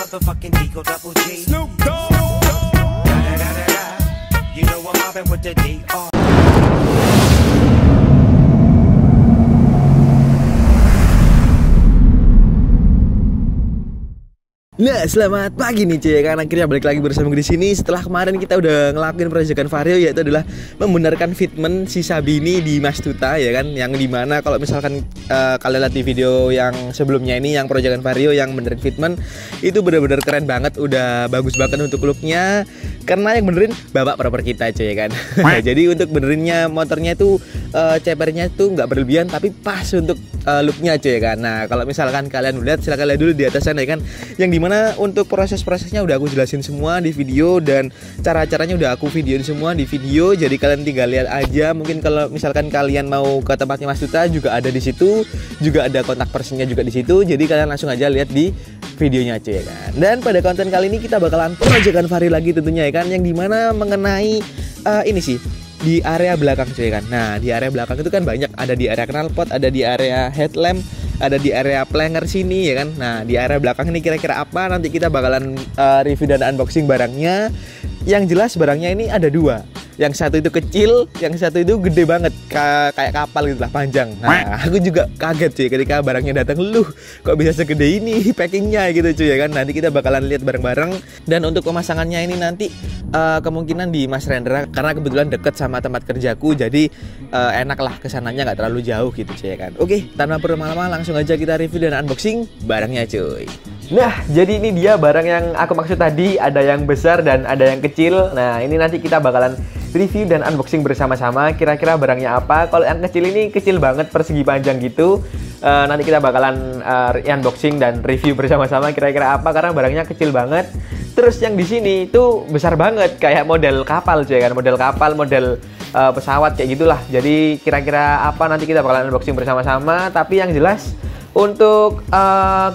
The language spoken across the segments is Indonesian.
motherfucking Eagle Double G. Snoop Dogg. Da da da da da. You know I'm mobbing with the DR. Nah, selamat pagi nih cuy, kan akhirnya balik lagi bersama gue di sini setelah kemarin kita udah ngelakuin proyekan Vario, yaitu adalah membenarkan fitment si Sabini di Mas Tuta ya kan, yang dimana kalau misalkan kalian lihat di video yang sebelumnya ini yang proyekan Vario yang benerin fitment itu bener-bener keren banget, udah bagus banget untuk looknya karena yang benerin bapak proper kita cuy ya kan. Jadi untuk benerinnya motornya itu cepernya tuh nggak berlebihan tapi pas untuk looknya cuy ya kan. Nah kalau misalkan kalian lihat silahkan lihat dulu di atas sana ya kan, yang dimana untuk proses-prosesnya udah aku jelasin semua di video dan cara-caranya udah aku videoin semua di video, jadi kalian tinggal lihat aja. Mungkin kalau misalkan kalian mau ke tempatnya Mas Tuta juga ada di situ, juga ada kontak personnya juga di situ, jadi kalian langsung aja lihat di videonya cuy ya kan. Dan pada konten kali ini kita bakalan proyekan Vario lagi tentunya ya kan, yang dimana mengenai ini sih di area belakang cuy kan. Nah di area belakang itu kan banyak, ada di area knalpot, ada di area headlamp, ada di area planger sini ya kan. Nah di area belakang ini kira-kira apa, nanti kita bakalan review dan unboxing barangnya. Yang jelas barangnya ini ada dua, yang satu itu kecil, yang satu itu gede banget, kayak kapal gitu lah, panjang. Nah aku juga kaget cuy ketika barangnya datang, loh kok bisa segede ini packingnya gitu cuy ya kan. Nanti kita bakalan lihat bareng-bareng. Dan untuk pemasangannya ini nanti kemungkinan di Mas Rendra, karena kebetulan deket sama tempat kerjaku, jadi enak lah kesananya, nggak terlalu jauh gitu cuy ya kan. Oke, tanpa berlama-lama langsung aja kita review dan unboxing barangnya cuy. Nah, jadi ini dia barang yang aku maksud tadi, ada yang besar dan ada yang kecil. Nah, ini nanti kita bakalan review dan unboxing bersama-sama. Kira-kira barangnya apa? Kalau yang kecil ini kecil banget, persegi panjang gitu. Nanti kita bakalan unboxing dan review bersama-sama kira-kira apa, karena barangnya kecil banget. Terus yang di sini itu besar banget, kayak model kapal cuy kan, model kapal, model pesawat kayak gitulah. Jadi kira-kira apa nanti kita bakalan unboxing bersama-sama. Tapi yang jelas untuk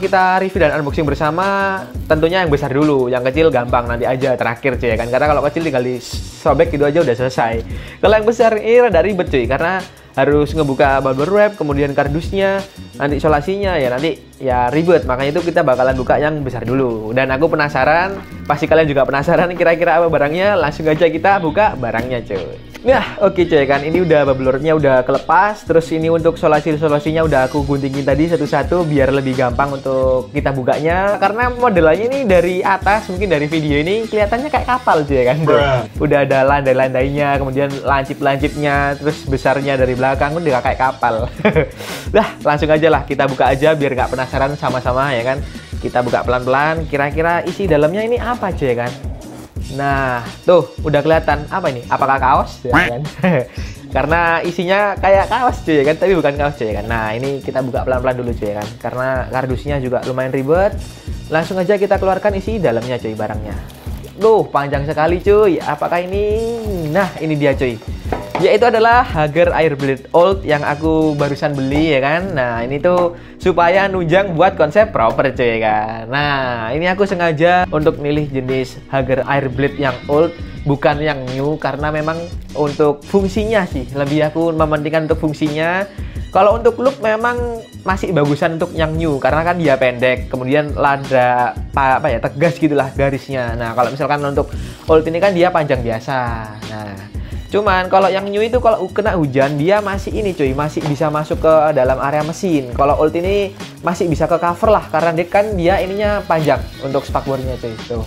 kita review dan unboxing bersama, tentunya yang besar dulu, yang kecil gampang nanti aja terakhir cuy ya kan. Karena kalau kecil tinggal disobek gitu aja udah selesai. Kalau yang besar ini rada ribet cuy, karena harus ngebuka bubble wrap, kemudian kardusnya, nanti isolasinya ya nanti ya ribet. Makanya itu kita bakalan buka yang besar dulu. Dan aku penasaran, pasti kalian juga penasaran kira-kira apa barangnya. Langsung aja kita buka barangnya cuy. Nah oke cuy kan, ini udah bubble wrapnya udah kelepas. Terus ini untuk solasi-solasinya udah aku guntingin tadi satu-satu biar lebih gampang untuk kita bukanya. Karena modelannya ini dari atas, mungkin dari video ini kelihatannya kayak kapal cuy kan. Udah ada landai-landainya, kemudian lancip-lancipnya, terus besarnya dari belakang udah kayak kapal. Nah langsung aja lah kita buka aja biar nggak penasaran sama-sama ya kan. Kita buka pelan-pelan, kira-kira isi dalamnya ini apa cuy kan. Nah tuh udah kelihatan apa ini, apakah kaos ya kan? Karena isinya kayak kaos cuy ya kan, tapi bukan kaos cuy ya kan. Nah ini kita buka pelan-pelan dulu cuy ya kan, karena kardusnya juga lumayan ribet. Langsung aja kita keluarkan isi dalamnya cuy barangnya. Duh panjang sekali cuy, apakah ini? Nah ini dia cuy, yaitu adalah Hager Airblade Old yang aku barusan beli ya kan. Nah ini tuh supaya nunjang buat konsep proper cuy ya kan. Nah ini aku sengaja untuk milih jenis Hager Airblade yang old, bukan yang new, karena memang untuk fungsinya sih lebih aku mementingkan untuk fungsinya. Kalau untuk look memang masih bagusan untuk yang new, karena kan dia pendek, kemudian lada apa ya, tegas gitulah garisnya. Nah kalau misalkan untuk old ini kan dia panjang biasa. Nah cuman kalau yang new itu kalau kena hujan dia masih ini cuy, masih bisa masuk ke dalam area mesin. Kalau old ini masih bisa ke cover lah, karena dia kan dia ininya panjang untuk spakbornya cuy tuh.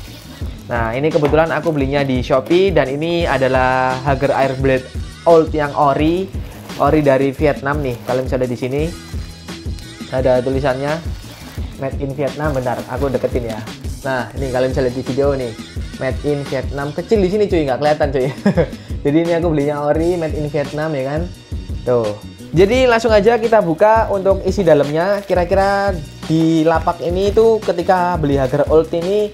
Nah ini kebetulan aku belinya di Shopee, dan ini adalah Hager Airblade Old yang ori dari Vietnam nih. Kalian bisa lihat di sini ada tulisannya Made in Vietnam. Bentar aku deketin ya. Nah ini kalian bisa lihat di video nih, Made in Vietnam, kecil di sini cuy, nggak kelihatan cuy. Jadi ini aku belinya ori, Made in Vietnam ya kan. Tuh. Jadi langsung aja kita buka untuk isi dalamnya. Kira-kira di lapak ini tuh ketika beli Hager Old ini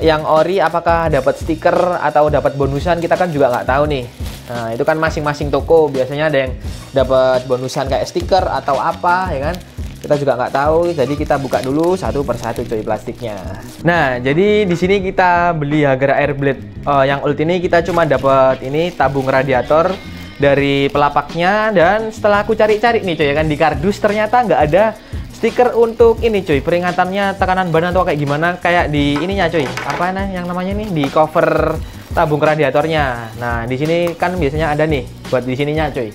yang ori apakah dapat stiker atau dapat bonusan, kita kan juga nggak tahu nih. Nah itu kan masing-masing toko biasanya ada yang dapat bonusan kayak stiker atau apa ya kan. Kita juga nggak tahu, jadi kita buka dulu satu persatu cuy plastiknya. Nah jadi di sini kita beli Hager Airblade yang old ini, kita cuma dapat ini tabung radiator dari pelapaknya. Dan setelah aku cari-cari nih cuy ya kan, di kardus ternyata nggak ada stiker untuk ini cuy, peringatannya tekanan ban atau kayak gimana, kayak di ininya cuy, apa yang namanya nih, di cover tabung radiatornya. Nah di sini kan biasanya ada nih buat di sininya cuy.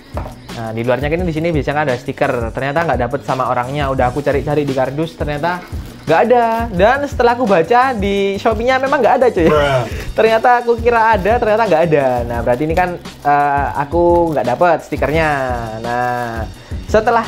Nah di luarnya kan di sini biasanya ada stiker, ternyata nggak dapet sama orangnya. Udah aku cari-cari di kardus, ternyata nggak ada. Dan setelah aku baca di Shopee-nya memang nggak ada cuy. Ternyata aku kira ada, ternyata nggak ada. Nah berarti ini kan aku nggak dapet stikernya. Nah setelah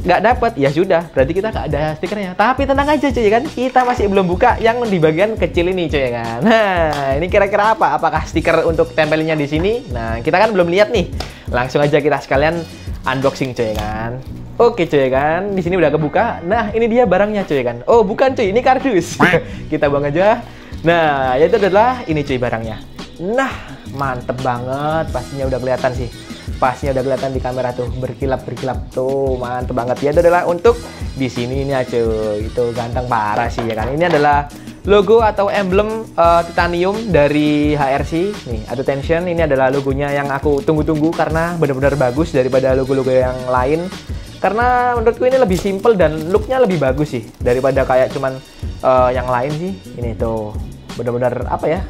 nggak dapat, ya sudah, berarti kita nggak ada stikernya. Tapi tenang aja cuy kan, kita masih belum buka yang di bagian kecil ini cuy kan. Nah ini kira-kira apa? Apakah stiker untuk tempelnya di sini? Nah kita kan belum lihat nih. Langsung aja kita sekalian unboxing cuy kan. Oke cuy kan, di sini udah kebuka. Nah ini dia barangnya cuy kan. Oh bukan cuy, ini kardus. Kita buang aja. Nah itu adalah ini cuy barangnya. Nah mantep banget, pastinya udah kelihatan sih. Pasnya udah kelihatan di kamera tuh, berkilap-berkilap tuh, mantep banget. Ya itu adalah untuk di sini ini aja, itu ganteng parah sih ya kan. Ini adalah logo atau emblem titanium dari HRC. Nih, Attention, ini adalah logonya yang aku tunggu-tunggu karena benar-benar bagus daripada logo-logo yang lain. Karena menurutku ini lebih simple dan looknya lebih bagus sih daripada kayak cuman yang lain sih. Ini tuh benar-benar apa ya?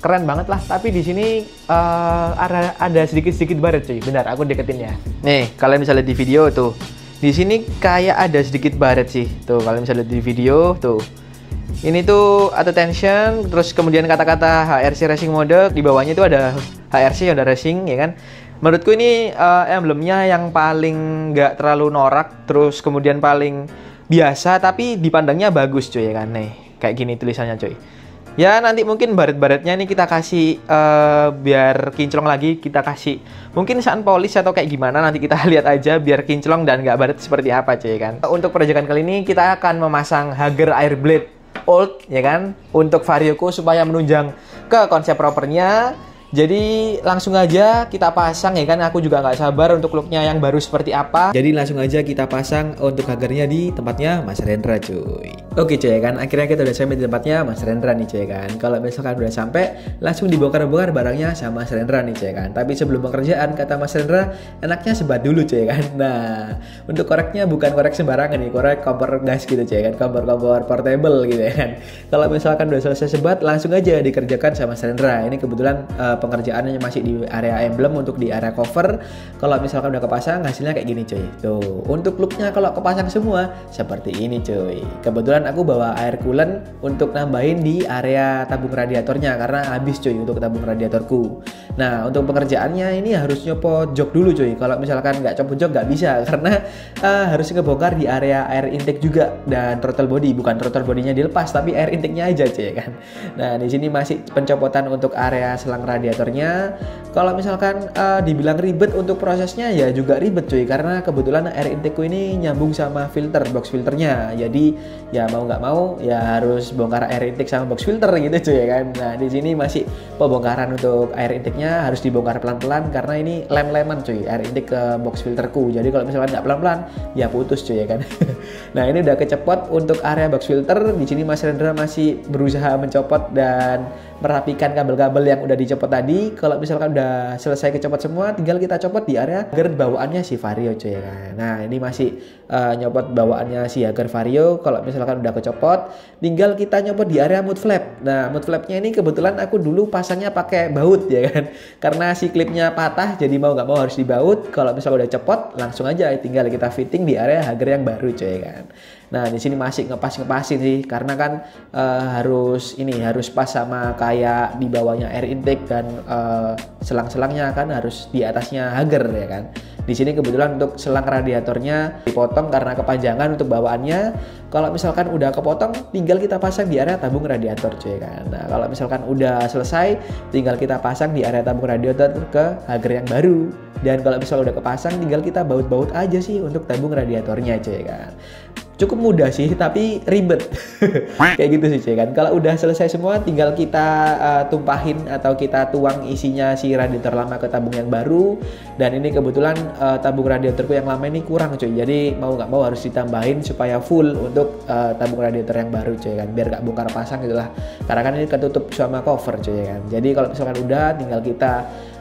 Keren banget lah, tapi di sini ada sedikit-sedikit baret cuy. Bentar, aku deketin ya. Nih, kalian bisa lihat di video tuh. Di sini kayak ada sedikit baret sih. Tuh, kalian bisa lihat di video tuh. Ini tuh Attention, terus kemudian kata-kata HRC Racing Mode, di bawahnya itu ada HRC, ada Racing ya kan. Menurutku ini emblemnya yang paling nggak terlalu norak, terus kemudian paling biasa tapi dipandangnya bagus cuy ya kan. Nih, kayak gini tulisannya cuy. Ya nanti mungkin baret-baretnya ini kita kasih biar kinclong lagi, kita kasih mungkin sun polish atau kayak gimana, nanti kita lihat aja biar kinclong dan nggak baret seperti apa cuy kan. Untuk perojokan kali ini kita akan memasang Hager Airblade Old ya kan, untuk varioku supaya menunjang ke konsep propernya. Jadi langsung aja kita pasang ya kan, aku juga nggak sabar untuk looknya yang baru seperti apa. Jadi langsung aja kita pasang untuk Hagernya di tempatnya Mas Rendra cuy. Oke cuy ya kan, akhirnya kita udah sampai di tempatnya Mas Rendra nih cuy kan. Kalau misalkan udah sampai, langsung dibongkar-bongkar barangnya sama Mas Rendra nih cuy kan. Tapi sebelum pekerjaan, kata Mas Rendra, enaknya sebat dulu cuy kan. Nah, untuk koreknya bukan korek sembarangan nih, korek kompor gas gitu cuy kan, kompor-kompor portable gitu ya kan. Kalau misalkan udah selesai sebat, langsung aja dikerjakan sama Mas Rendra. Ini kebetulan pengerjaannya masih di area emblem, untuk di area cover. Kalau misalkan udah kepasang, hasilnya kayak gini cuy. Tuh, untuk looknya kalau kepasang semua seperti ini cuy. Kebetulan aku bawa air coolant untuk nambahin di area tabung radiatornya karena habis cuy untuk tabung radiatorku. Nah, untuk pengerjaannya ini harus nyopot jok dulu cuy. Kalau misalkan nggak copot jok nggak bisa karena harus ngebongkar di area air intake juga dan throttle body. Bukan throttle bodinya dilepas tapi air intake-nya aja cuy kan. Nah, di sini masih pencopotan untuk area selang radiatornya. Kalau misalkan dibilang ribet untuk prosesnya, ya juga ribet cuy, karena kebetulan air intakeku ini nyambung sama filter, box filternya. Jadi ya mau nggak mau ya harus bongkar air intake sama box filter gitu cuy ya kan. Nah di sini masih pembongkaran untuk air intake-nya harus dibongkar pelan-pelan karena ini lem-leman cuy air intake ke box filterku. Jadi kalau misalkan nggak pelan-pelan ya putus cuy ya kan. Nah ini udah kecepot untuk area box filter. Di sini Mas Rendra masih berusaha mencopot dan merapikan kabel-kabel yang udah dicopot tadi. Kalau misalkan udah selesai kecopot semua, tinggal kita copot di area Hager bawaannya si Vario cuy ya kan. Nah ini masih nyopot bawaannya si Hager Vario. Kalau misalkan udah kecopot, tinggal kita nyopot di area mud flap. Nah mud flapnya ini kebetulan aku dulu pasangnya pakai baut ya kan, karena si klipnya patah jadi mau nggak mau harus dibaut. Kalau misalkan udah cepot, langsung aja tinggal kita fitting di area Hager yang baru cuy ya kan. Nah di sini masih ngepasin sih karena kan harus pas sama kayak di bawahnya air intake dan selang-selangnya kan harus di atasnya Hager ya kan. Di sini kebetulan untuk selang radiatornya dipotong karena kepanjangan untuk bawaannya. Kalau misalkan udah kepotong, tinggal kita pasang di area tabung radiator cuy kan. Nah kalau misalkan udah selesai, tinggal kita pasang di area tabung radiator ke Hager yang baru. Dan kalau misalnya udah kepasang, tinggal kita baut-baut aja sih untuk tabung radiatornya cuy kan. Cukup mudah sih tapi ribet. Kayak gitu sih cuy kan. Kalau udah selesai semua, tinggal kita tumpahin atau kita tuang isinya si radiator lama ke tabung yang baru. Dan ini kebetulan tabung radiatorku yang lama ini kurang cuy, jadi mau nggak mau harus ditambahin supaya full untuk tabung radiator yang baru cuy kan, biar nggak bongkar pasang gitulah, karena kan ini ketutup sama cover cuy kan. Jadi kalau misalkan udah, tinggal kita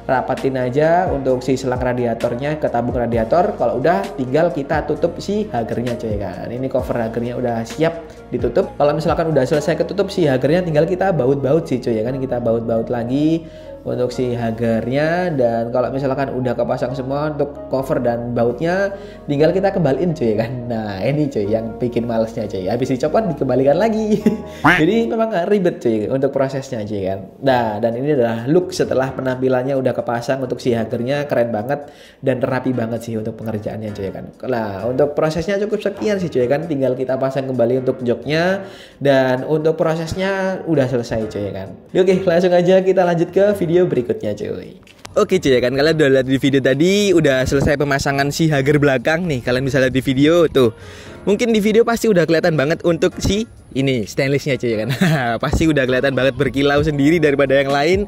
rapatin aja untuk si selang radiatornya ke tabung radiator. Kalau udah tinggal kita tutup si hagernya coy kan. Ini cover hagernya udah siap ditutup. Kalau misalkan udah selesai ketutup si hagernya, tinggal kita baut-baut sih coy ya kan. Kita baut-baut lagi untuk si hagernya, dan kalau misalkan udah kepasang semua untuk cover dan bautnya, tinggal kita kembaliin cuy kan. Nah ini cuy yang bikin malesnya cuy, habis dicopot dikembalikan lagi. Jadi memang ribet cuy untuk prosesnya cuy kan. Nah dan ini adalah look setelah penampilannya udah kepasang untuk si hagernya, keren banget dan rapi banget sih untuk pengerjaannya cuy kan. Nah untuk prosesnya cukup sekian sih cuy kan, tinggal kita pasang kembali untuk joknya, dan untuk prosesnya udah selesai cuy kan. Oke langsung aja kita lanjut ke video berikutnya cuy. Oke cuy ya kan, kalian udah lihat di video tadi udah selesai pemasangan si hager belakang nih. Kalian bisa lihat di video tuh. Mungkin di video pasti udah kelihatan banget untuk si ini stainlessnya cuy ya kan. Pasti udah kelihatan banget berkilau sendiri daripada yang lain.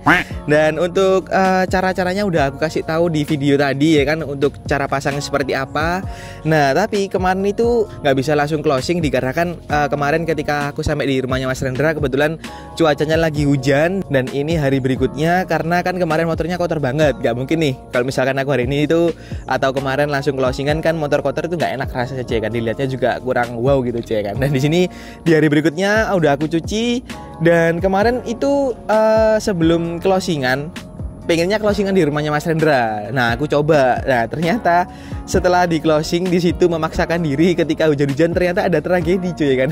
Dan untuk cara-caranya udah aku kasih tahu di video tadi ya kan, untuk cara pasang seperti apa. Nah tapi kemarin itu nggak bisa langsung closing dikarenakan kemarin ketika aku sampai di rumahnya Mas Rendra, kebetulan cuacanya lagi hujan, dan ini hari berikutnya karena kan kemarin motornya kotor banget. Gak mungkin nih kalau misalkan aku hari ini itu atau kemarin langsung closingan kan, motor kotor itu nggak enak rasanya cuy kan, dilihatnya juga kurang wow gitu cuy kan. Dan di sini di hari berikutnya udah aku cuci, dan kemarin itu sebelum closingan pengennya closingan di rumahnya Mas Rendra. Nah aku coba, nah ternyata setelah di closing di situ memaksakan diri ketika hujan-hujan, ternyata ada tragedi cuy kan.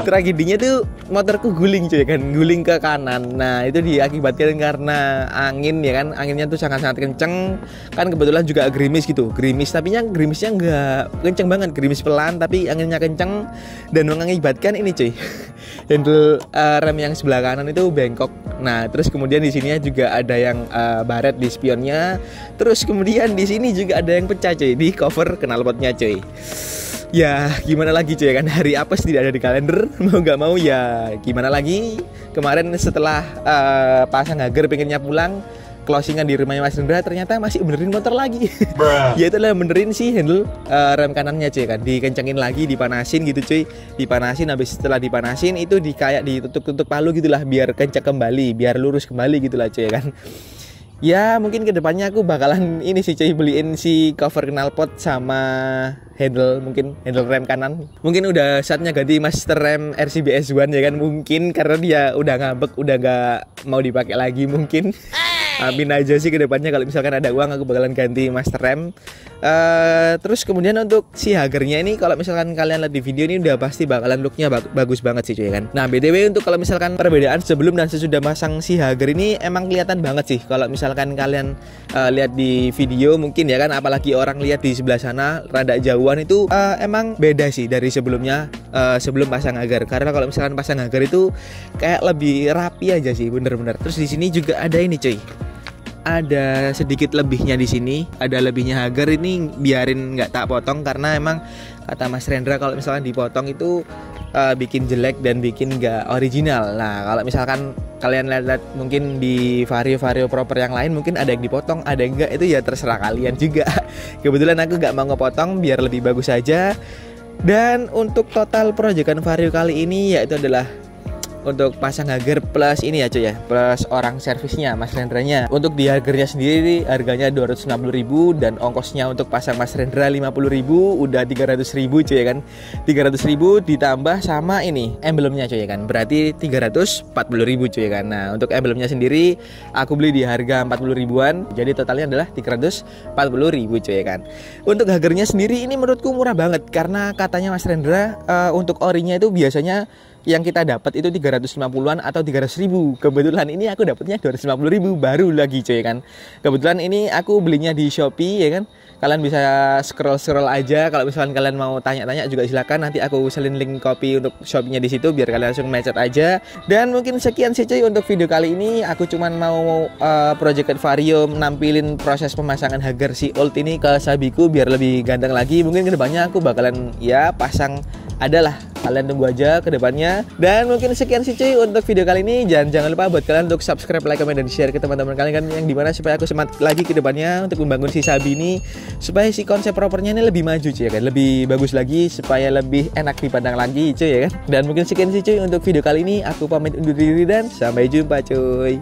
Tragedinya tuh motorku guling cuy kan, guling ke kanan. Nah itu diakibatkan karena angin ya kan, anginnya tuh sangat-sangat kenceng kan, kebetulan juga gerimis gitu, gerimis tapi gerimisnya nggak kenceng banget, gerimis pelan tapi anginnya kenceng, dan mengakibatkan ini cuy handle rem yang sebelah kanan itu bengkok. Nah terus kemudian di sini juga ada yang baret di spionnya, terus kemudian di sini juga ada yang pecah cuy di cover knalpotnya cuy. Ya gimana lagi cuy kan, hari apes tidak ada di kalender, mau nggak mau ya gimana lagi. Kemarin setelah pasang hager pengennya pulang, closingan di rumahnya Mas Rendra, ternyata masih benerin motor lagi. Ya itulah benerin sih handle rem kanannya cuy kan, dikencengin lagi, dipanasin gitu cuy, dipanasin. Habis setelah dipanasin itu kayak ditutup-tutup palu gitulah, biar kenceng kembali, biar lurus kembali gitulah cuy kan. Ya mungkin kedepannya aku bakalan ini sih cuy, beliin si cover knalpot sama handle, mungkin handle rem kanan. Mungkin udah saatnya ganti master rem RCBS One ya kan, mungkin karena dia udah ngambek, udah gak mau dipakai lagi mungkin. Amin aja sih kedepannya, kalau misalkan ada uang aku bakalan ganti master rem. Terus kemudian untuk si hagernya ini, kalau misalkan kalian lihat di video ini udah pasti bakalan looknya bagus banget sih cuy kan. Nah BTW untuk kalau misalkan perbedaan sebelum dan sesudah masang si hager ini emang kelihatan banget sih kalau misalkan kalian lihat di video mungkin ya kan, apalagi orang lihat di sebelah sana rada jauhan itu emang beda sih dari sebelumnya, sebelum pasang hager. Karena kalau misalkan pasang hager itu kayak lebih rapi aja sih bener-bener. Terus di sini juga ada ini cuy, ada sedikit lebihnya di sini, ada lebihnya hager ini biarin nggak tak potong, karena emang kata Mas Rendra kalau misalkan dipotong itu bikin jelek dan bikin nggak original. Nah kalau misalkan kalian lihat mungkin di vario-vario proper yang lain mungkin ada yang dipotong, ada yang enggak, itu ya terserah kalian juga. Kebetulan aku nggak mau ngepotong biar lebih bagus aja. Dan untuk total proyekan vario kali ini yaitu adalah untuk pasang hager plus ini ya cuy ya, plus orang servisnya Mas Rendranya. Untuk di hagernya sendiri harganya 260.000, dan ongkosnya untuk pasang Mas Rendra 50.000, udah 300.000 cuy ya kan. 300.000 ditambah sama ini emblemnya cuy ya kan, berarti 340.000 cuy ya kan. Nah untuk emblemnya sendiri aku beli di harga 40.000-an, jadi totalnya adalah 340.000 cuy ya kan. Untuk hagernya sendiri ini menurutku murah banget, karena katanya Mas Rendra untuk orinya itu biasanya yang kita dapat itu 350-an atau 300.000. Kebetulan ini aku dapatnya 250.000 baru lagi cuy kan. Kebetulan ini aku belinya di Shopee ya kan. Kalian bisa scroll aja. Kalau misalkan kalian mau tanya-tanya juga silakan. Nanti aku selin link Shopee untuk shopnya di situ biar kalian langsung mecet aja. Dan mungkin sekian sih cuy untuk video kali ini. Aku cuman mau Project Vario nampilin proses pemasangan hager si old ini ke sabiku biar lebih ganteng lagi. Mungkin kedepannya aku bakalan ya pasang adalah, kalian tunggu aja ke depannya. Dan mungkin sekian sih cuy untuk video kali ini. Jangan lupa buat kalian untuk subscribe, like, comment, dan share ke teman-teman kalian kan, yang dimana supaya aku semangat lagi ke depannya untuk membangun si Sabi ini, supaya si konsep propernya ini lebih maju cuy ya kan, lebih bagus lagi, supaya lebih enak dipandang lagi cuy ya kan. Dan mungkin sekian sih cuy untuk video kali ini. Aku pamit undur diri dan sampai jumpa cuy.